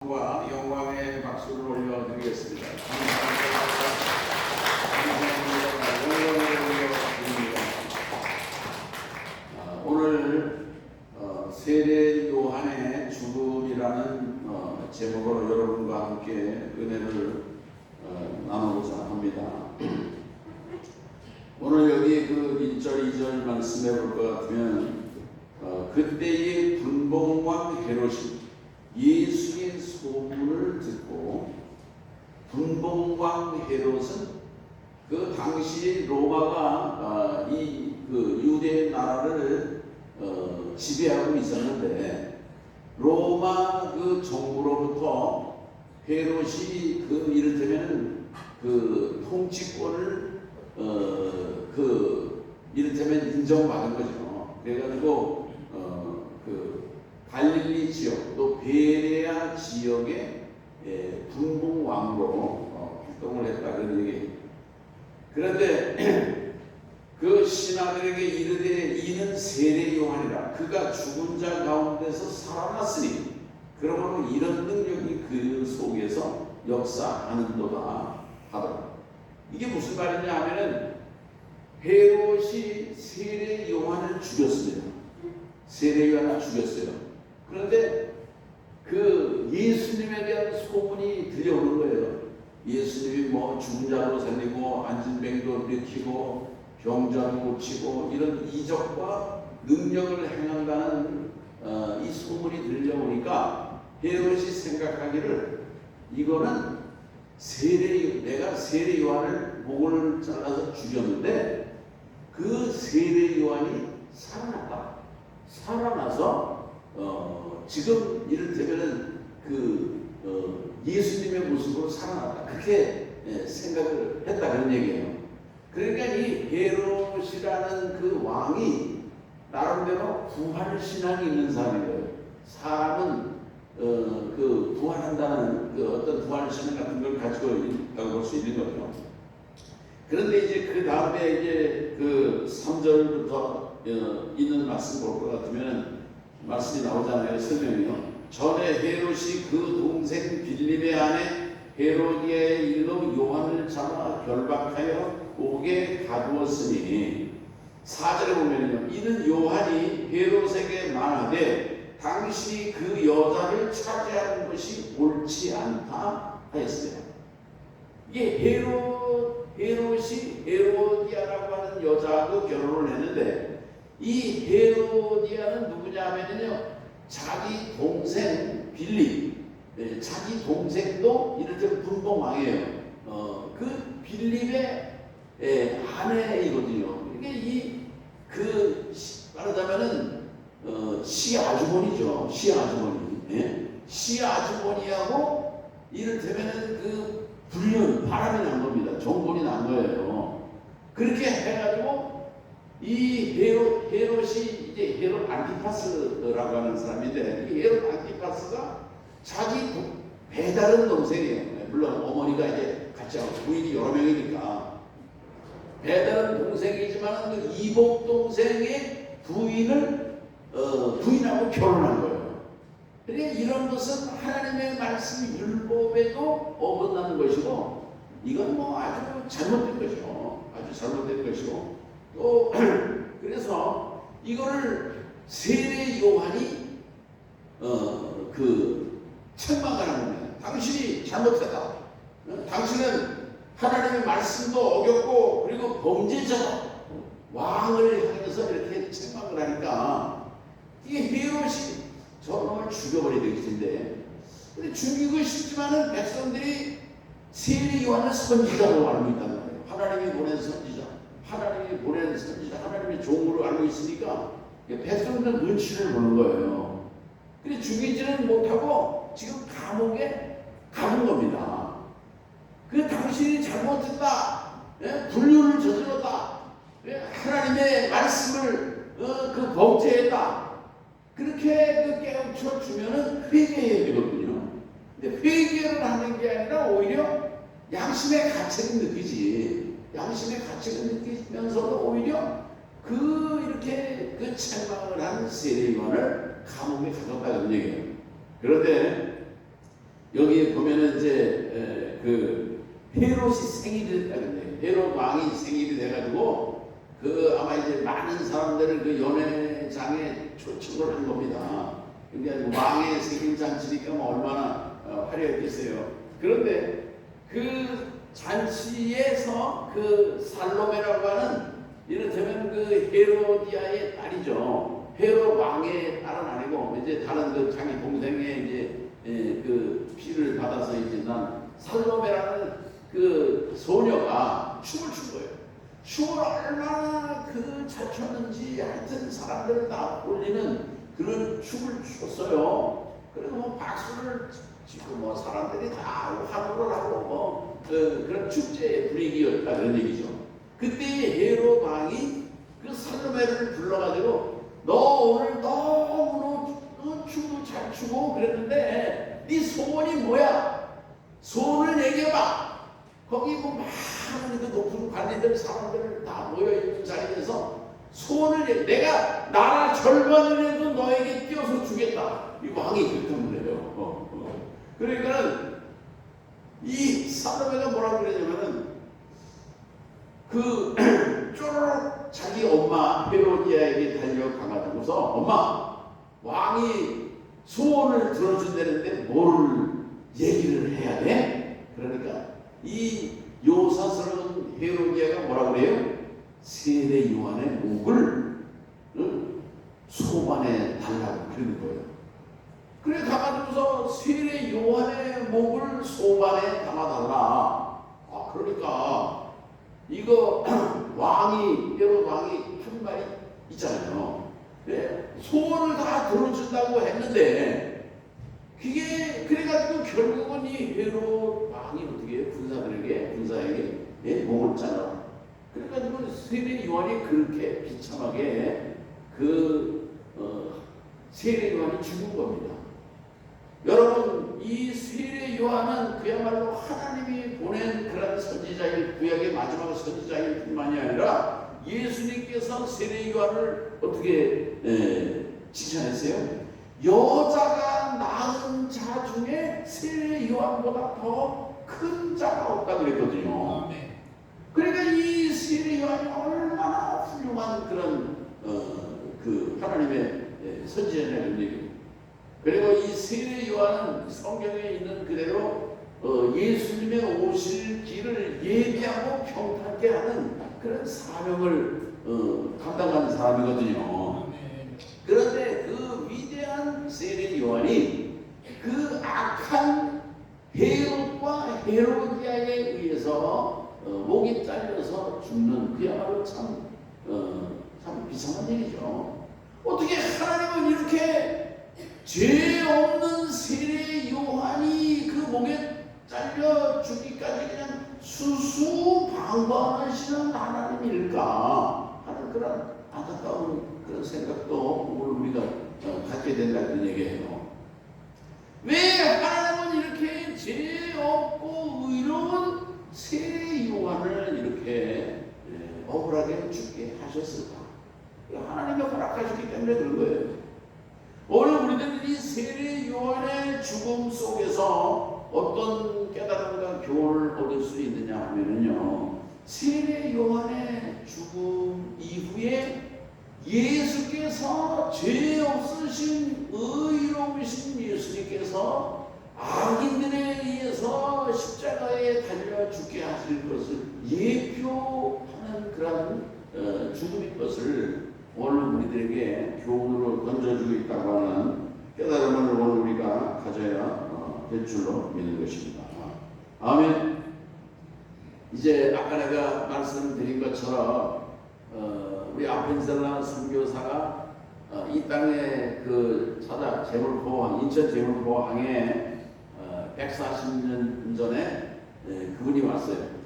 영광의 박수를 올려드리겠습니다. 오늘 세례 요한의 죽음이라는 제목으로 여러분과 함께 은혜를 나누고자 합니다. 오늘 여기 그 1절 2절 말씀해 볼 것 같으면 그때의 분봉왕 헤롯이 예수의 소문을 듣고, 분봉왕 헤롯은 그 당시 로마가 이 그 유대 나라를 지배하고 있었는데, 로마 그 정부로부터 헤롯이 그 이를테면 그 통치권을 이를테면 인정받은 거죠. 그래가지고 그 갈릴리 지역 또 베레아 지역의 분봉왕으로 활동을 했다 그런 얘기예요. 그런데 그 신하들에게 이르되 이는 세례 요한이라. 그가 죽은 자 가운데서 살아났으니 그러므로 이런 능력이 그 속에서 역사하는도다 하더라. 이게 무슨 말이냐 하면은 헤롯이 세례 요한을 죽였습니다. 세례 요한을 죽였어요. 그런데 그 예수님에 대한 소문이 들려오는 거예요. 예수님이 뭐 죽은 자로 살리고 안진뱅이도 일으키고 병자도 고치고 이런 이적과 능력을 행한다는 이 소문이 들려오니까 헤롯이 생각하기를 이거는 내가 세례 요한을 목을 잘라서 죽였는데 그 세례 요한이 살아나서 지금 이를테면은 예수님의 모습으로 살아났다. 그렇게 생각을 했다 그런 얘기예요. 그러니까 이 헤롯이라는 그 왕이 나름대로 구할 신앙이 있는 사람인 거예요. 사람은 그 구원한다는 그 어떤 구할 신앙 같은 걸 가지고 있다고 볼 수 있는 거죠. 그런데 이제 그 다음에 이제 그 3절부터 있는 말씀 볼 것 같으면 말씀이 나오잖아요. 설명이요. 전에 헤롯이 그 동생 빌립의 아내 헤로디아의 일로 요한을 잡아 결박하여 옥에 가두었으니, 4절에 보면요, 이는 요한이 헤롯에게 말하되 당신이 그 여자를 차지하는 것이 옳지 않다 하였습니다. 이게 헤롯이 헤로디아라고 하는 여자하고 결혼을 했는데, 이 헤로디아는 누구냐 하면요, 자기 동생 빌립, 자기 동생도 이렇게 분봉왕이에요. 그 빌립의 아내이거든요. 이게 말하자면은 시아주머니죠. 시아주머니. 시아주머니하고 이를테면은 그 바람이 난 겁니다. 정본이 난 거예요. 그렇게 해가지고 이 헤롯이 이제 헤롯 안티파스라고 하는 사람인데, 이 헤롯 안티파스가 자기 배다른 동생이에요. 물론 어머니가 이제 같이 하고 부인이 여러 명이니까 배다른 동생이지만 그 이복 동생의 부인하고 결혼한 거예요. 그러니까 이런 것은 하나님의 말씀 율법에도 어긋나는 것이고, 이건 뭐 아주 잘못된 것이고, 또 그래서 이거를 세례 요한이 책망을 하는 거예요. 당신이 잘못했다. 당신은 하나님의 말씀도 어겼고 그리고 범죄자다. 왕을 향해서 이렇게 책망을 하니까 이게 헤롯이 저놈을 죽여버려야 되겠는데, 근데 죽이고 싶지만은 백성들이 세례 요한을 선지자로 알고 있단 말이에요. 하나님이 보낸 선지자, 하나님의 종으로 알고 있으니까 백성들은 눈치를 보는 거예요. 근데 죽이지는 못하고 지금 감옥에 가는 겁니다. 그 당신이 잘못했다, 불륜을 저질렀다, 하나님의 말씀을 범죄했다, 그렇게 깨우쳐 주면은 회개해야 되거든요. 근데 회개를 하는 게 아니라 오히려 양심의 가책을 느끼지. 양심의 가책을 느끼면서도 오히려 이렇게 책망을 한 세례 요한을 감옥에 가뒀다는 얘기예요. 그런데 여기에 보면은 이제 그 헤롯이 생일이 됐다는데 헤롯 왕이 생일이 돼가지고 그 아마 이제 많은 사람들을 그 연회장에 초청을 한 겁니다. 그러니까 왕의 생일 잔치니까 뭐 얼마나 화려했겠어요. 그런데 그 잔치에서 그 살로메라고 하는 이를테면 그 헤로디아의 딸이죠. 헤롯 왕의 딸은 아니고 이제 다른 그 자기 동생의 이제 그 피를 받아서 이제 난 살로메라는 그 소녀가 춤을 춘 거예요. 춤을 얼마나 그 잘 췄는지 하여튼 사람들을 다 올리는 그런 춤을 췄어요. 그리고 뭐 박수를 치고 뭐 사람들이 다 환호를 하고 뭐 그런 축제의 분위기였다 그런 얘기죠. 그때 헤롯 왕이 그 살로메를 불러가지고 너 오늘 너무 춤도 잘 추고 그랬는데 네 소원이 뭐야? 소원을 얘기해봐. 거기 뭐 많은 그 높은 관리들 사람들 다 모여있는 자리에서 소원을 내가 나라 절반이라도 너에게 띄워서 주겠다. 이 왕이 그렇게 물려요. 그러니까 이 살로메가 뭐라고 그러냐면은 그 쪼르륵 자기 엄마 헤로디아에게 달려가가지고서 엄마 왕이 소원을 들어준다는데 뭐를 얘기를 해야 돼? 그러니까 이 요사스러운 헤로디아가 뭐라고 그래요? 세례 요한의 목을 소반에 달라고 그러는 거예요. 그래 가가지고서 세례 요한의 목을 소반에 담아달라. 아 그러니까 이거 왕이 헤롯 왕이 한 말이 있잖아요. 네? 소원을 다 들어준다고 했는데 그게 그래가지고 결국은 이 헤롯 왕이 어떻게 군사에게 목을 잘라. 그래가지고 세례 요한이 그렇게 비참하게 세례 요한이 죽은 겁니다. 여러분 이 세례 요한은 그야말로 하나님이 보낸 그런 선지자일 구약의 마지막 선지자일 뿐만이 아니라 예수님께서 세례 요한을 어떻게 칭찬했어요? 여자가 낳은 자 중에 세례 요한보다 더 큰 자가 없다고 그랬거든요. 그러니까 이 세례 요한이 얼마나 훌륭한 그런 그 하나님의 선지자라는 얘기예요. 그리고 이 세례 요한은 성경에 있는 그대로 예수님의 오실 길을 예비하고 평탄케 하는 그런 사명을 감당하는 사람이거든요. 그런데 그 위대한 세례 요한이 그 악한 헤롯과 헤로디아에 의해서 목이 잘려서 죽는 그야말로 참 비참한 일이죠. 어떻게 하나님은 이렇게 죄 없는 세례 요한이 그 목에 잘려 죽기까지 그냥 수수방관하시는 하나님일까 하는 그런 안타까운 그런 생각도 오늘 우리가 갖게 된다는 얘기예요. 왜 하나님은 이렇게 죄 없고 의로운 세례 요한을 이렇게 억울하게 죽게 하셨을까? 하나님이 허락하셨기 때문에 그런 거예요. 오늘 우리들은 이 세례 요한의 죽음 속에서 어떤 깨달음과 교훈을 얻을 수 있느냐 하면요, 세례 요한의 죽음 이후에 예수께서 죄 없으신 의로우신 예수님께서 악인들에 의해서 십자가에 달려 죽게 하실 것을 예표하는 그런 죽음인 것을 오늘 우리들에게 교훈으로 던져주고 있다고 하는 깨달음을 오늘 우리가 가져야 될 줄로 믿는 것입니다. 아멘. 이제 아까 내가 말씀드린 것처럼 우리 아펜셀라 선교사가 이 땅에 그 사자 제물포 인천 제물포항에 140년 전에 그분이 왔어요.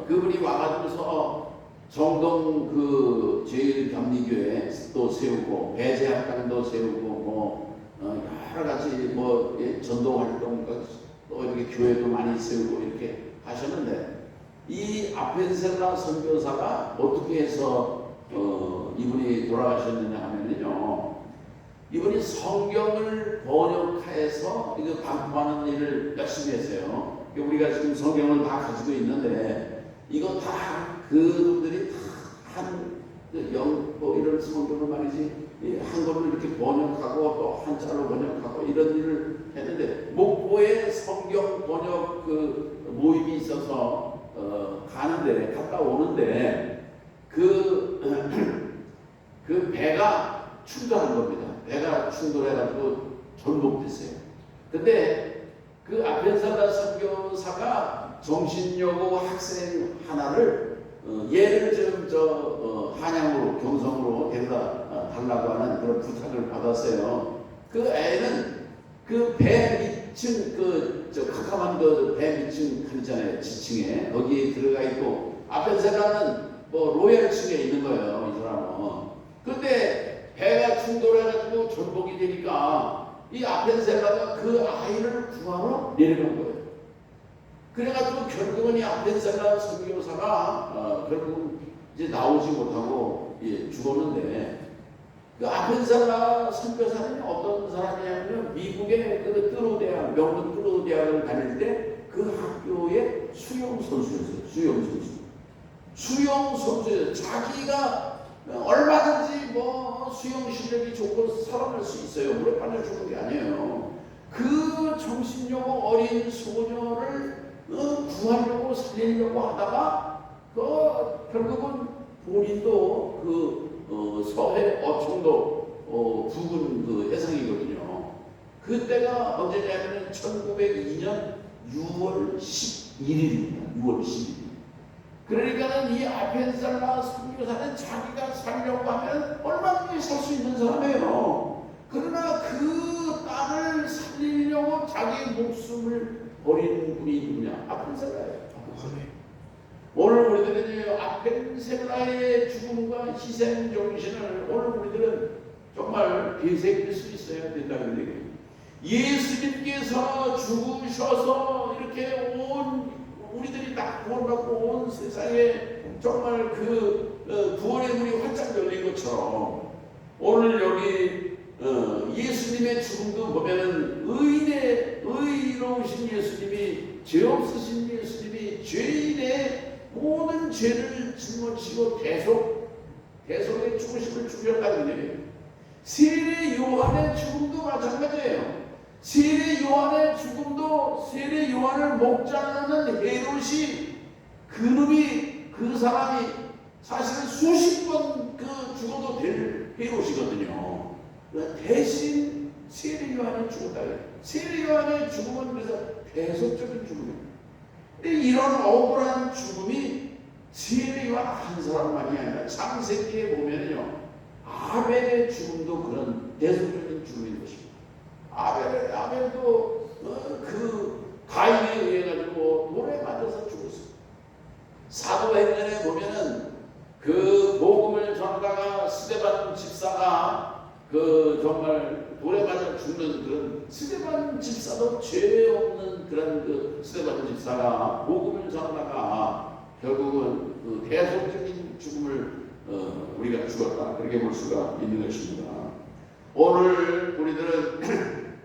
그분이 와가지고서 정동 그 제일감리교회 또 세우고 배제학당도 세우고 뭐 여러 가지 뭐 전도 활동 또 이렇게 교회도 많이 세우고 이렇게 하셨는데 이 아펜셀라 선교사가 어떻게 해서 이분이 돌아가셨느냐 하면요, 이분이 성경을 번역할 이거 반품하는 일을 열심히 했어요. 우리가 지금 성경을 다 가지고 있는데 이거 다 그분들이 다뭐 이런 성경을 말이지 한글로 이렇게 번역하고 또 한자로 번역하고 이런 일을 했는데 목포에 성경 번역 그 모임이 있어서 가는데 갔다 오는데 그 배가 충돌한 겁니다. 배가 충돌해가지고 전복됐어요. 근데 그 아펜살라 선교사가 정신여고 학생 하나를 얘를 좀 한양으로 경성으로 데려다 달라고 하는 그런 부탁을 받았어요. 그 애는 그 배 밑층 캄캄한 그 배 밑층 있잖아요. 지층에 거기에 들어가 있고 아펜살라는 뭐 로얄층에 있는 거예요. 이 사람은. 근데 배가 충돌해가지고 전복이 되니까 이 아펜셀라가 그 아이를 구하러 내려간 거예요. 그래가지고 결국은 이 아펜셀라 선교사가 결국 이제 나오지 못하고 죽었는데 그 아펜셀라 선교사는 어떤 사람이냐면 미국의 그 뜨로대학, 명문 뜨로대학을 다닐 때 그 학교의 수영 선수였어요. 수영 선수였어요. 자기가 얼마든지 뭐 수영 실력이 좋고 살아날 수 있어요. 물에 빠져 죽은 게 아니에요. 그 정신여고 어린 소녀를 구하려고 살리려고 하다가 결국은 본인도 서해 어청도 부근 그 해상이거든요. 그때가 언제냐면 1902년 6월 11일입니다. 6월 11일. 그러니까는 이 아펜살라 선교사는 자기가 살려고 하면 얼마든지 살 수 있는 사람이에요. 그러나 그 딸을 살리려고 자기 목숨을 버리는 분이 누구냐? 아펜살라예요. 오늘 우리들은 아펜살라의 죽음과 희생 정신을 오늘 우리들은 정말 되새길 수 있어야 된다는 얘기예요. 예수님께서 죽으셔서 이렇게 우리들이 딱 구원받고 온 세상에 정말 구원의 문이 활짝 열린 것처럼 오늘 여기 예수님의 죽음도 보면은 의로우신 예수님이 죄 없으신 예수님이 죄인의 모든 죄를 짊어지고 대속의 죽으심을 죽였다는 얘기예요. 세례 요한의 죽음도 마찬가지예요. 세례 요한의 죽음도 세례 요한을 목자하는 헤롯이 그 사람이 사실은 수십 번 죽어도 될 헤롯이거든요. 대신 세례 요한이 죽었다. 세례 요한의 죽음은 그래서 대속적인 죽음이에요. 근데 이런 억울한 죽음이 세례 요한 한 사람만이 아니라 창세기에 보면요 아벨의 죽음도 그런 대속적인 죽음인 것입니다. 아벨도 가인에 의해 가지고 돌에 맞아서 죽었어요. 사도행전에 보면은 그 복음을 전하다가 스데반 집사가 정말 돌에 맞아 죽는 그런 스데반 집사도 죄 없는 그런 스데반 집사가 복음을 전하다가 결국은 대속적인 죽음을 우리가 죽었다 그렇게 볼 수가 있는 것입니다. 오늘 우리들은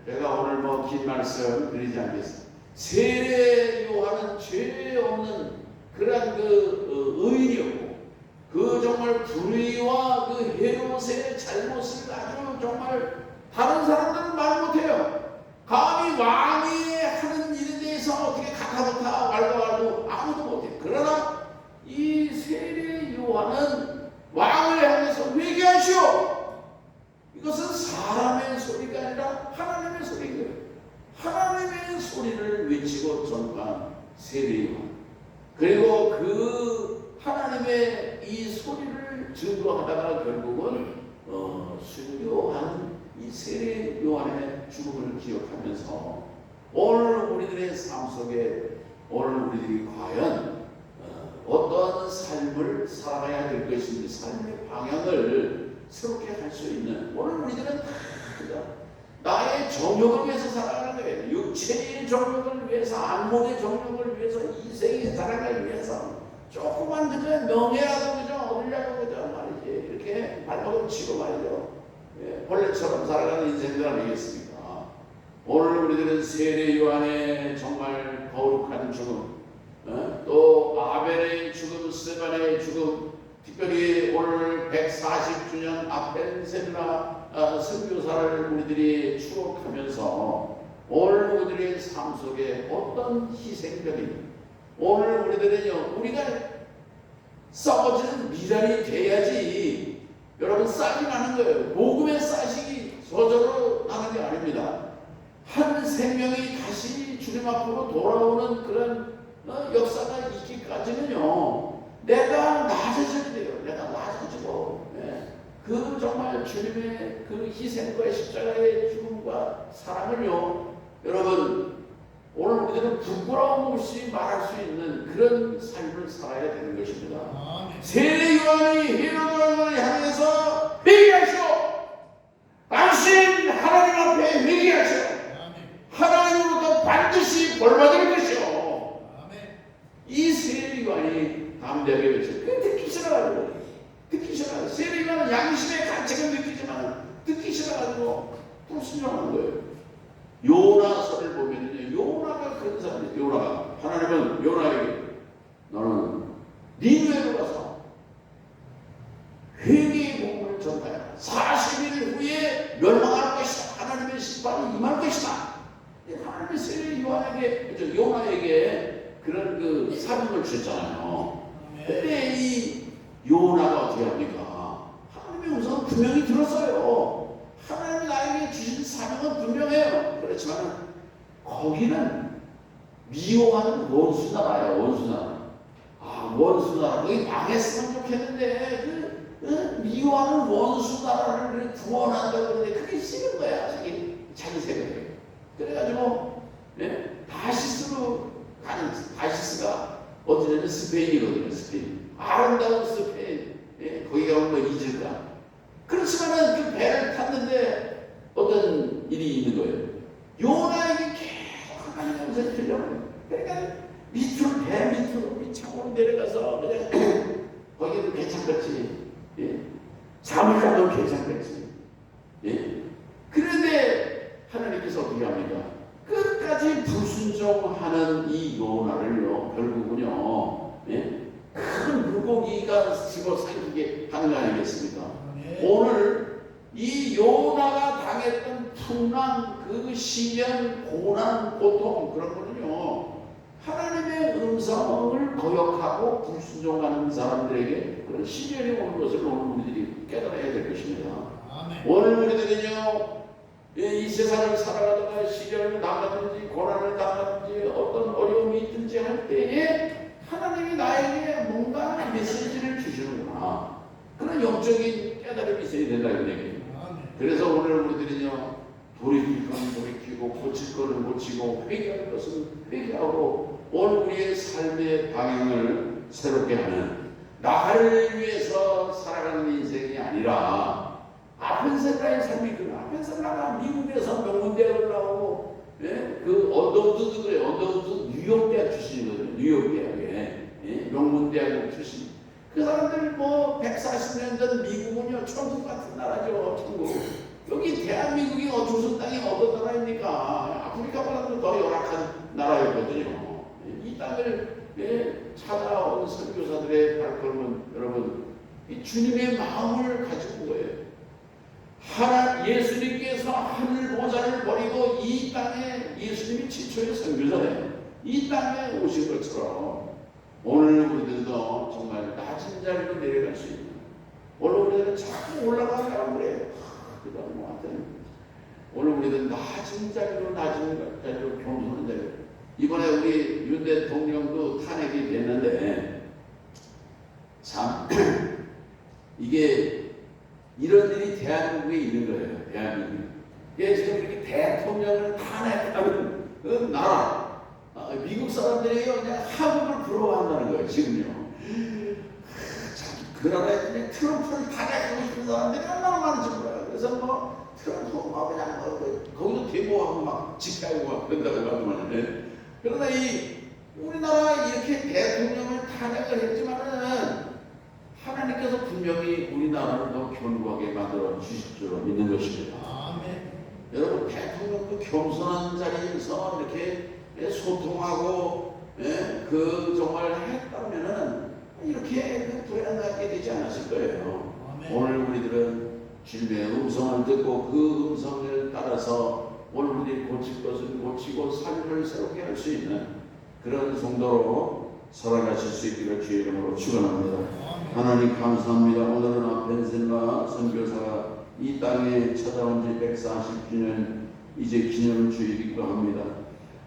제가 오늘 뭐 긴 말씀 드리지 않겠습니다. 세례 요한은 죄 없는 그런 의인이었고 정말 불의와 헤롯의 잘못을 아주 정말 다른 사람들은 말 못해요. 감히 왕이 하는 일에 대해서 어떻게 가타부타 왈가왈부 아무도 못해요. 그러나 이 세례 요한은 왕을 향해서 회개하시오. 이것은 사람의 소리가 아니라 하나님의 소리예요. 하나님의 소리를 외치고 전한 세례 요한. 그리고 하나님의 이 소리를 증거하다가 결국은 순교한 이 세례 요한의 죽음을 기억하면서 오늘 우리들의 삶 속에 오늘 우리들이 과연 어떠한 삶을 살아가야 될 것인지 삶의 방향을 새롭게 할 수 있는 오늘 우리들은 나의 정욕을 위해서 살아가는 거예요. 육체의 정욕을 위해서 안목의 정욕을 위해서 이생의 사랑을 위해서 조그만 명예라도 얻으려고 말이지 이렇게 발버둥 치고 말이죠. 벌레처럼 살아가는 인생들 아니겠습니까? 오늘 우리들은 세례 요한의 정말 거룩한 죽음, 또 아벨의 죽음, 스데반의 죽음, 특별히 오늘 140주년 아펜셀라 선교사를 우리들이 추억하면서 오늘 우리들의 삶 속에 어떤 희생들이, 오늘 우리들은요, 우리가 썩어지는 미랄이 돼야지 여러분 싹이 나는 거예요. 복음의 싹이 저절로 나는 게 아닙니다. 한 생명이 다시 주님 앞으로 돌아오는 그런 역사가 있기까지는요, 내가 낮아져야 돼요. 내가 낮아지고, 그 정말 주님의 그 희생과 십자가의 죽음과 사랑을요, 여러분 오늘 우리들은 부끄러움 없이 말할 수 있는 그런 삶을 살아야 되는 것입니다. 세례 요한이 헤로드를 향해서 회개하시오. 당신 하나님 앞에 회개하시오. 하나님으로부터 반드시 벌받을 것이오. 이 세례 요한이 담대하게 외쳤어요. 그게 듣기 싫어가지고, 듣기 싫어가지고, 세례 요한은 양심의 가책은 느끼지만 듣기 싫어가지고 불순종하는 거예요. 요나서를 보면요, 요나가 그런 사람이에요. 요나가, 하나님은 요나에게 너는 니느웨로 가서 회개의 복음을 전하여라. 40일 후에 멸망할 것이다. 하나님의 심판이 임할 것이다. 하나님의 세례 요한에게, 요나에게 그런 그 사명을 주셨잖아요. 근데 이 요나가 어떻게 합니까? 하나님의 음성은 분명히 들었어요. 하나님이 나에게 주신 사명은 분명해요. 그렇지만 거기는 미워하는 원수나라예요. 원수나라. 원수나라. 거기 망했으면 좋겠는데 미워하는 원수나라를 구원한다고 그러는데 그게 싫은 거야. 자기 생각에. 그래가지고 다시스로 가는, 다시스가 어디냐면 스페인이거든요. 스페인. 아름다운 스페인. 거기 가면 뭐 잊을까? 그렇지만은 그 배를 탔는데 어떤 일이 있는 거예요. 요나에게 계속 하나님의 음성이 들려요. 그러니까 밑으로, 배 밑으로 차고 내려가서 그냥 거기는 괜찮겠지. 잠을 자도 괜찮겠지. 그런데 하나님께서 어떻게 합니까? 끝까지 불순종하는 이 요나를요, 결국은요, 큰 물고기가 집어삼키게 하는 거 아니겠습니까? 오늘 이 요나가 당했던 풍랑, 그 시련, 고난, 고통, 그런 거는요, 하나님의 음성을 거역하고 불순종하는 사람들에게 그런 시련이 오는 것을 오늘 우리들이 깨달아야 될 것입니다. 오늘 우리들은요, 이 세상을 살아가다가 시련을 당하든지 고난을 당하든지 어떤 어려움이 있든지 할 때에 하나님이 나에게 뭔가 메시지를 주시는구나, 그런 영적인 깨달음이 있어야 된다, 이런 얘기예요. 그래서 오늘 우리들은요, 돌이킬 건 돌이키고 고칠 거는 고치고 회개할 것은 회개하고 오늘 우리의 삶의 방향을 새롭게 하는, 나를 위해서 살아가는 인생이 아니라 아펜셀라의 삶이 그래. 아펜셀라가 미국에서 명문대학을 나오고, 그 언더우드도 그래요. 언더우드 뉴욕대학 출신이거든요. 뉴욕대학에 명문대학 출신. 그 사람들 뭐 140년 전 미국은요, 천국 같은 나라죠. 천국. 여기 대한민국이 무슨 땅이 어떤 나라입니까? 아프리카보다도 더 열악한 나라였거든요. 이 땅을 찾아온 선교사들의 발걸음은 여러분, 이 주님의 마음을 가지고 온 거예요. 예수님께서 하늘 보좌를 버리고 이 땅에, 예수님이 최초의 선교사예요. 이 땅에 오신 것처럼 오늘 우리들도 정말 낮은 자리로 내려갈 수 있는, 오늘 우리들은 자꾸 올라가려고 그래요. 그다음 뭐하여튼 오늘 우리들은 낮은 자리로 겸손한 자리로. 이번에 우리 윤 대통령도 탄핵이 됐는데 참 이게 이런 일이 대한민국에 있는 거예요. 대한민국. 지금 이렇게 대통령을 탄핵하는 그 나라. 미국 사람들이요, 그냥 한국을 부러워한다는 거예요, 지금요. 그 나라에 그냥 트럼프를 탄핵하고 싶은 사람들이 얼마나 많은지 몰라요. 그래서 뭐, 트럼프 막 그냥 거기서 데모하고 막 집회하고 막 그런다고 하더만요. 그러나 우리나라 이렇게 대통령을 탄핵을 했지만은 하나님께서 분명히 우리나라를 더 견고하게 만들어 주실 줄 믿는 것입니다. 여러분 대통령도 겸손한 자리에서 이렇게 소통하고 그 정말 했다면은 이렇게 그 불안하게 되지 않았을 거예요. 오늘 우리들은 주님의 음성을 듣고 그 음성을 따라서 오늘 우리들이 고칠 것을 고치고 삶을 새롭게 할 수 있는 그런 정도로 살아가실 수 있기를 주의 이름으로 축원합니다. 하나님 감사합니다. 오늘은 아펜셀라 선교사가 이 땅에 찾아온 지 140주년 이제 기념 주일이기도 합니다.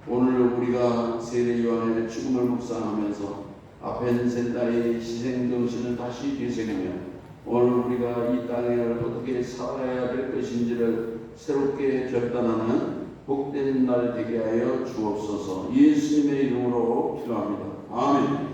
오늘 우리가 세례 요한의 죽음을 묵상하면서 아펜셀라의 희생 정신을 다시 되새기며 오늘 우리가 이 땅에 어떻게 살아야 될 것인지를 새롭게 결단하는 복된 날 되게 하여 주옵소서. 예수님의 이름으로 기도합니다. 아멘.